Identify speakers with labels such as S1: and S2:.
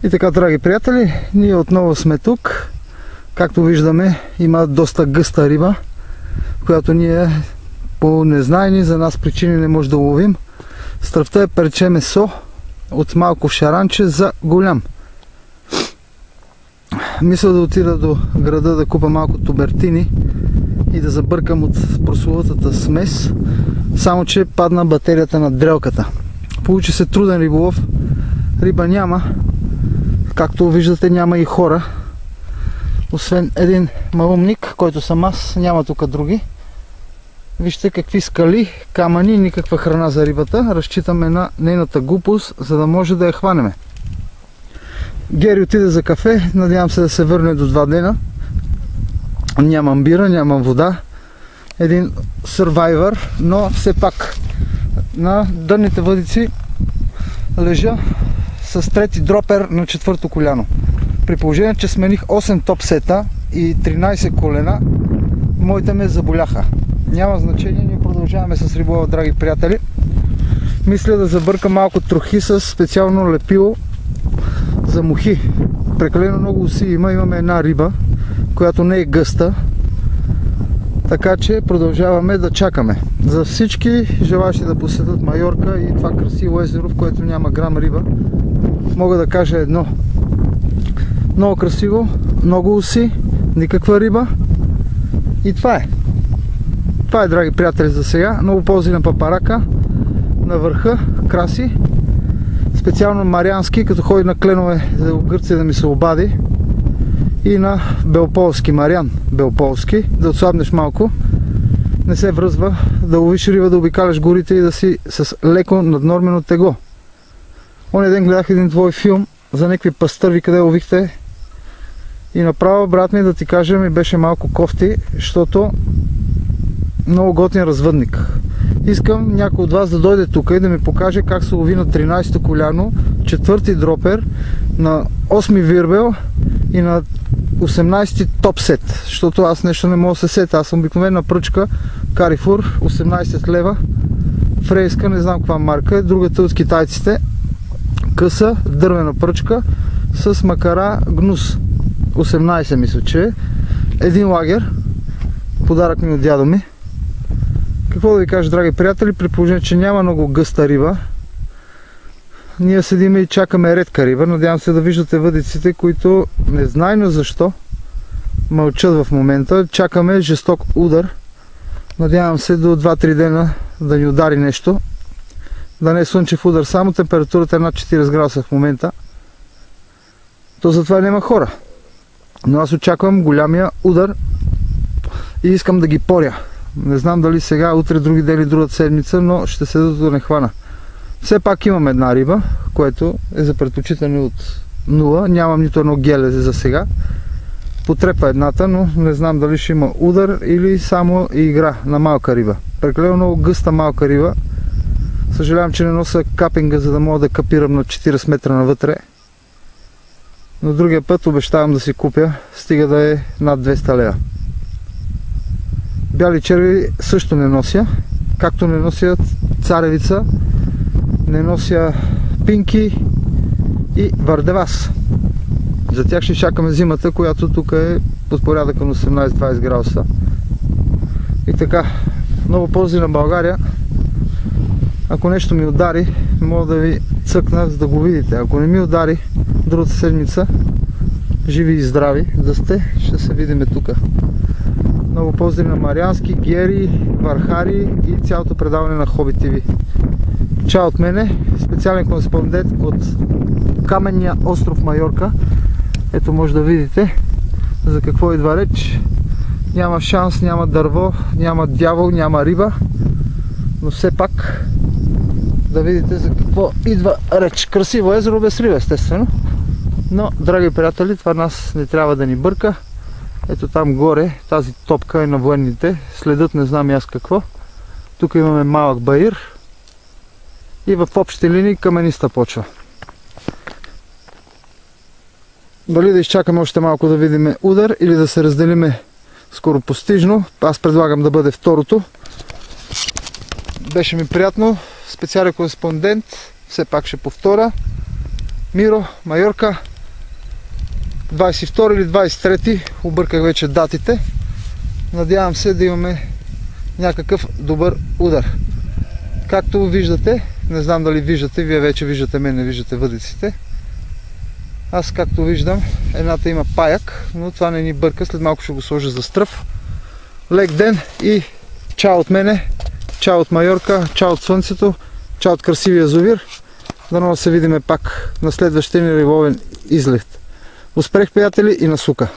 S1: И така, драги приятели, ние отново сме тук. Както виждаме, има доста гъста риба, която ние по незнайни за нас причини не може да ловим. Стръвта е парче месо от малко шаранче за голям. Мисля да отида до града да купа малко тубертини и да забъркам от прословутата смес, само че падна батерията на дрелката. Получи се труден риболов, риба няма, както виждате няма и хора, освен един малумник, който съм аз, няма тук други. Вижте какви скали, камъни, никаква храна за рибата, разчитаме на нейната глупост, за да може да я хванеме. Гери отиде за кафе, надявам се да се върне до 2 дена. Нямам бира, нямам вода. Един сървайвър, но все пак на дънните въдици лежа с трети дропер на 4-то коляно. При положение, че смених 8 топсета и 13 колена, моите ме заболяха. Няма значение, ние продължаваме с риболова, драги приятели. Мисля да забъркам малко трохи с специално лепило за мухи. Прекалено много уси имаме една риба, която не е гъста, така че продължаваме да чакаме. За всички желащи да посетят Майорка и това красиво езеро, в което няма грам риба, мога да кажа едно: много красиво, много уси, никаква риба и това е. Това е, драги приятели, за сега. Много ползи на папарака, на върха, краси. Специално мариански, като ходи на кленове за Гърция да ми се обади. И на белполски, мариан белполски, да отслабнеш малко. Не се връзва, да ловиш риба, да обикаляш горите и да си с леко наднормено тегло. Оня ден гледах един твой филм за някакви пастърви, къде ловихте. И направо, брат ми, да ти кажа, ми беше малко кофти, защото много готин развъдник. Искам някой от вас да дойде тук и да ми покаже как се лови на 13-то коляно, 4-ти дропер, на 8-ми вирбел и на 18-ти топсет, защото аз нещо не мога да се сета. Аз съм обикновена пръчка Carrefour, 18 лева, фрейска, не знам каква марка е, другата от китайците, къса, дървена пръчка с макара гнус, 18 мисля, че е. Един лагер, подарък ми от дядо ми. Какво да ви кажа, драги приятели, при положение, че няма много гъста риба, ние седиме и чакаме редка риба. Надявам се да виждате въдиците, които незнайно защо мълчат в момента. Чакаме жесток удар. Надявам се до 2-3 дена да ни удари нещо. Да не е слънчев удар, само температурата е над 40 градуса в момента. То затова няма хора. Но аз очаквам голямия удар и искам да ги поря. Не знам дали сега, утре, други ден или другата седмица, но ще се да не хвана. Все пак имам една риба, което е за предпочитане от 0. Нямам нито едно геле за сега. Потрепа едната, но не знам дали ще има удар или само игра на малка риба. Прекалено много гъста малка риба. Съжалявам, че не нося капинга, за да мога да капирам на 40 метра навътре. Но другия път обещавам да си купя, стига да е над 200 лева. Бяли черви също не нося, както не нося царевица, не нося пинки и вардевас. За тях ще чакаме зимата, която тук е под порядъка на 18-20 градуса. И така, много ползи на България. Ако нещо ми удари, мога да ви цъкна, за да го видите. Ако не ми удари другата седмица, живи и здрави да сте, ще се видим тук. Много ползи на Мариански, Гери, Вархари и цялото предаване на Hobby TV. Чао от мене, специален кореспондент от каменния остров Майорка. Ето може да видите за какво идва реч. Няма шанс, няма дърво, няма дявол, няма риба, но все пак да видите за какво идва реч. Красиво езеро без риба, естествено. Но, драги приятели, това нас не трябва да ни бърка. Ето там горе, тази топка е на военните. Следът не знам и аз какво. Тук имаме малък баир. И в общи линии камениста почва. Дали да изчакаме още малко да видим удар или да се разделиме скоропостижно. Аз предлагам да бъде второто. Беше ми приятно. Специален кореспондент. Все пак ще повторя. Миро, Майорка. 22 или 23, обърках вече датите. Надявам се да имаме някакъв добър удар. Както виждате, не знам дали виждате, вие вече виждате мен, не виждате въдиците. Аз както виждам, едната има паяк, но това не ни бърка, след малко ще го сложа за стръв. Лек ден и чао от мене, чао от Майорка, чао от Слънцето, чао от красивия язовир. Дано се видиме пак на следващия ни риболовен излет. Успех, приятели, и на сука!